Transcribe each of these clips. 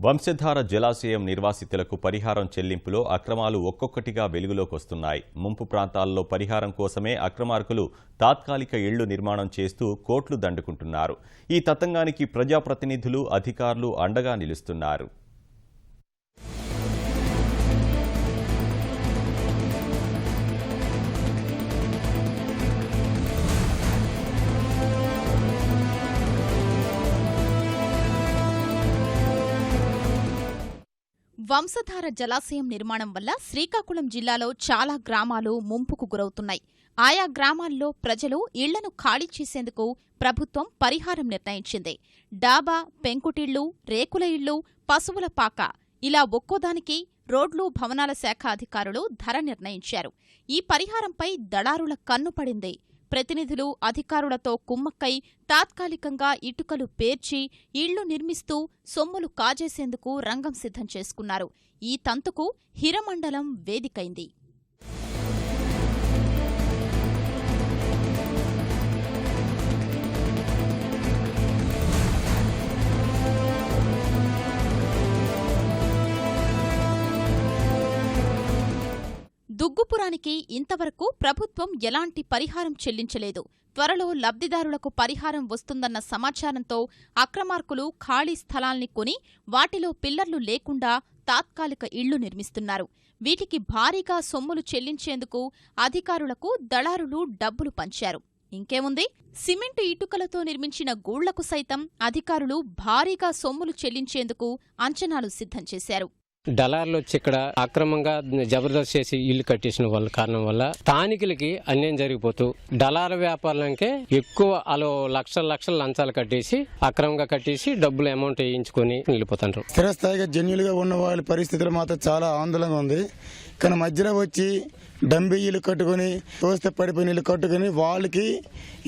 వంశధార జలాశయం నిర్వాసితులకు పరిహారం చెల్లింపులో అక్రమాలు ఒక్కొక్కటిగా వెలుగులోకొస్తున్నాయి. ముంపు ప్రాంతాల్లో పరిహారం కోసమే అక్రమార్కులు తాత్కాలిక ఇళ్లు నిర్మాణం చేస్తూ కోట్లు దండుకుంటున్నారు. ఈ తతంగానికి ప్రజాప్రతినిధులు, అధికారులు అండగా నిలుస్తున్నారు. వంశధార జలాశయం నిర్మాణం వల్ల శ్రీకాకుళం జిల్లాలో చాలా గ్రామాలు ముంపుకు గురవుతున్నాయి. ఆయా గ్రామాల్లో ప్రజలు ఇళ్లను ఖాళీ చేసేందుకు ప్రభుత్వం పరిహారం నిర్ణయించింది. డాబా, పెంకుటిళ్లు, రేకుల ఇళ్లు, పశువుల పాక ఇలా ఒక్కోదానికి రోడ్లు, భవనాల శాఖ అధికారులు ధర నిర్ణయించారు. ఈ పరిహారంపై దళారుల కన్నుపడింది. ప్రతినిధులు, అధికారులతో కుమ్మక్కై తాత్కాలికంగా ఇటుకలు పేర్చి ఇళ్లు నిర్మిస్తూ సొమ్ములు కాజేసేందుకు రంగం సిద్ధం చేసుకున్నారు. ఈ తంతుకు హిరమండలం వేదికైంది. దుగ్గుపురానికి ఇంతవరకు ప్రభుత్వం ఎలాంటి పరిహారం చెల్లించలేదు. త్వరలో లబ్ధిదారులకు పరిహారం వస్తుందన్న సమాచారంతో అక్రమార్కులు ఖాళీ స్థలాల్ని కొని వాటిలో పిల్లర్లు లేకుండా తాత్కాలిక ఇళ్లు నిర్మిస్తున్నారు. వీటికి భారీగా సొమ్ములు చెల్లించేందుకు అధికారులకు దళారులు డబ్బులు పంచారు. ఇంకేముంది, సిమెంటు ఇటుకలతో నిర్మించిన గూళ్లకు సైతం అధికారులు భారీగా సొమ్ములు చెల్లించేందుకు అంచనాలు సిద్ధం చేశారు. దళారులు వచ్చి ఇక్కడ అక్రమంగా జబర్దస్త్ చేసి ఇల్లు కట్టేసిన వాళ్ళ కారణం వల్ల స్థానికులకి అన్యాయం జరిగిపోతూ దళార వ్యాపారాలకే ఎక్కువ అలో లక్షల లంచాలు కట్టేసి అక్రమంగా కట్టేసి డబ్బులు అమౌంట్ వేయించుకొని వెళ్ళిపోతారు. స్థిరస్థాయిగా జెన్యులుగా ఉన్న వాళ్ళ పరిస్థితులు మాత్రం చాలా ఆందోళనగా ఉంది. కానీ మధ్యలో వచ్చి డంబి ఇల్లు కట్టుకుని తోస్తే పడిపోయిన ఇల్లు కట్టుకుని వాళ్ళకి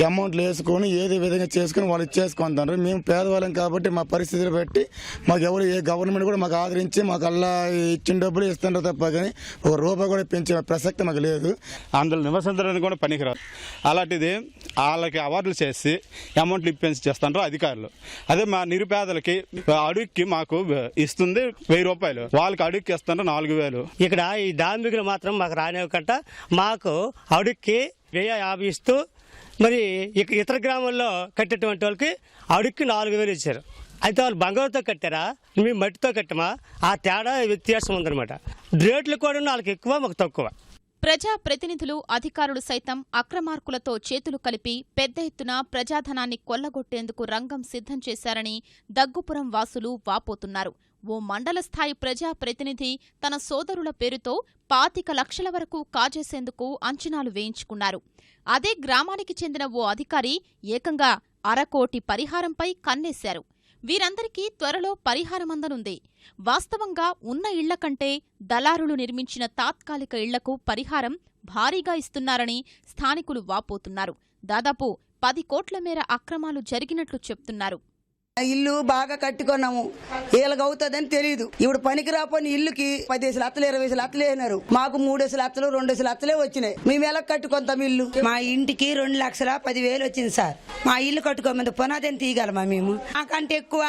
అమౌంట్లు వేసుకొని ఏదో విధంగా చేసుకుని వాళ్ళు ఇచ్చేసుకుంటారు. మేము పేదవాళ్ళం కాబట్టి మా పరిస్థితులు బట్టి మాకు ఎవరు ఏ గవర్నమెంట్ కూడా మాకు ఆదరించి మాకు అలా ఇచ్చిన డబ్బులు ఇస్తుంటారు తప్ప కానీ ఒక రూపాయి కూడా పెంచే ప్రసక్తి మాకు లేదు. అందులో నివసించడానికి కూడా పనికిరాదు. అలాంటిది వాళ్ళకి అవార్డులు చేసి అమౌంట్లు ఇప్పించి చేస్తుంటారు అధికారులు. అదే మా నిరుపేదలకి అడుగుకి మాకు ఇస్తుంది 1000 రూపాయలు, వాళ్ళకి అడుగుకి ఇస్తుంటారు 4000. ఇక్కడ ఈ డాంబికులు మాత్రం మాకు రానివ్వకంట మాకు అడుక్కి 1050 ఇస్తూ మరి ఇతర గ్రామాల్లో కట్టేటువంటి వాళ్ళకి అడుక్కి 4000 ఇచ్చారు. అయితే వాళ్ళు బంగారుతో కట్టారా, మేము మట్టితో కట్టమా, ఆ తేడా వ్యత్యాసం ఉందన్నమాట. రేట్లు కూడా వాళ్ళకి ఎక్కువ, మాకు తక్కువ. ప్రజాప్రతినిధులు, అధికారులు సైతం అక్రమార్కులతో చేతులు కలిపి పెద్ద ఎత్తున ప్రజాధనాన్ని కొల్లగొట్టేందుకు రంగం సిద్ధం చేశారని దగ్గుపురం వాసులు వాపోతున్నారు. ఓ మండల స్థాయి ప్రజాప్రతినిధి తన సోదరుల పేరుతో 25 లక్షల వరకు కాజేసేందుకు అంచనాలు వేయించుకున్నారు. అదే గ్రామానికి చెందిన ఓ అధికారి ఏకంగా 1/2 కోటి పరిహారంపై కన్నేశారు. వీరందరికీ త్వరలో పరిహారం అందనుంది. వాస్తవంగా ఉన్న ఇళ్ల కంటే దళారులు నిర్మించిన తాత్కాలిక ఇళ్లకు పరిహారం భారీగా ఇస్తున్నారని స్థానికులు వాపోతున్నారు. దాదాపు 10 కోట్ల మేర అక్రమాలు జరిగినట్లు చెప్తున్నారు. ఇల్లు బాగా కట్టుకున్నాము, ఏళ్ళగవుతుందని తెలియదు. ఇప్పుడు పనికి రాపోని ఇల్లుకి 10 లక్షలు 20 లక్షలు అయినారు. మాకు 3 లక్షలు 2 లక్షలే వచ్చినాయి. మేము ఎలా కట్టుకుంటాం ఇల్లు? మా ఇంటికి 2,10,000 వచ్చింది సార్. మా ఇల్లు కట్టుకోమంది పునాదిని తీయగలమా మేము? మాకంటే ఎక్కువ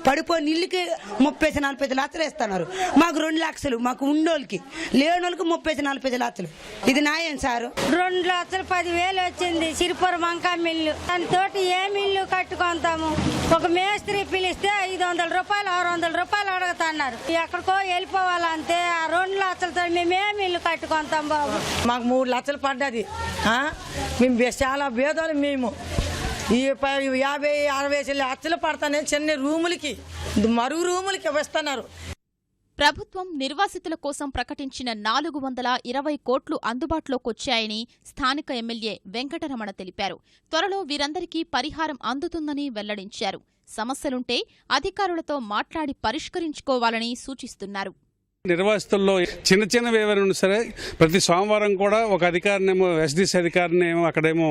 పడిపోయిన ఇల్లుకి 30-40 లక్షలు ఇస్తున్నారు. మాకు 2 లక్షలు, మాకు ఉండోళ్ళకి లేనోళ్ళకి 30-40 లక్షలు. ఇది న్యాయం సార్? 2,10,000 వచ్చింది సిరిపురం వంకా మిల్లు. దానితోటి ఏ మిల్లు కట్టుకుంటాము? ఒక మేస్త్రి పిలిస్తే 500 రూపాయలు 600 రూపాయలు అడుగుతున్నారు. ఎక్కడికో వెళ్ళిపోవాలంటే ఆ 2 లక్షలతో మేమేమి ఇల్లు కట్టుకుంటాం బాబు? మాకు 3 లక్షలు పడ్డది. మేము చాలా భేదాలు. మేము ఈ 50-60 లక్షలు పడతానే చిన్న రూములకి, మరుగు రూములకి ఇస్తున్నారు. ప్రభుత్వం నిర్వాసితుల కోసం ప్రకటించిన 420 కోట్లు అందుబాటులోకొచ్చాయని స్థానిక ఎమ్మెల్యే వెంకటరమణ తెలిపారు. త్వరలో వీరందరికీ పరిహారం అందుతుందని వెల్లడించారు. సమస్యలుంటే అధికారులతో మాట్లాడి పరిష్కరించుకోవాలని సూచిస్తున్నారు. నిర్వాసితుల్లో చిన్న చిన్నవి ఏమైనా ఉన్నా సరే ప్రతి సోమవారం కూడా ఒక అధికారినేమో ఎస్డిసి అధికారిని ఏమో అక్కడేమో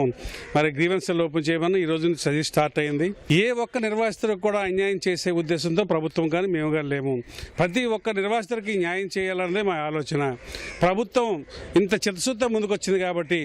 మరి గ్రీవెన్స్లు ఓపెన్ చేయమని ఈ రోజు నుంచి చదివి స్టార్ట్ అయింది. ఏ ఒక్క నిర్వాసితులకు కూడా అన్యాయం చేసే ఉద్దేశంతో ప్రభుత్వం కానీ మేము కానీ లేము. ప్రతి ఒక్క నిర్వాసితుడికి న్యాయం చేయాలన్నదే మా ఆలోచన. ప్రభుత్వం ఇంత చిత్తశుద్ధితో ముందుకు వచ్చింది కాబట్టి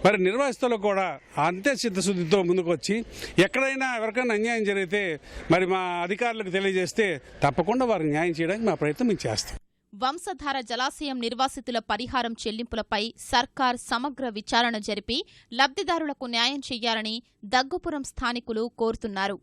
మరి నిర్వాసితులు కూడా అంతే చిత్తశుద్ధితో ముందుకు వచ్చి ఎక్కడైనా ఎవరికైనా అన్యాయం జరిగితే మరి మా అధికారులకు తెలియజేస్తే తప్పకుండా వారికి న్యాయం చేయడానికి మా ప్రయత్నం మేము చేస్తాం. వంశధార జలాశయం నిర్వాసితుల పరిహారం చెల్లింపులపై సర్కార్ సమగ్ర విచారణ జరిపి లబ్ధిదారులకు న్యాయం చెయ్యాలని దగ్గుపురం స్థానికులు కోరుతున్నారు.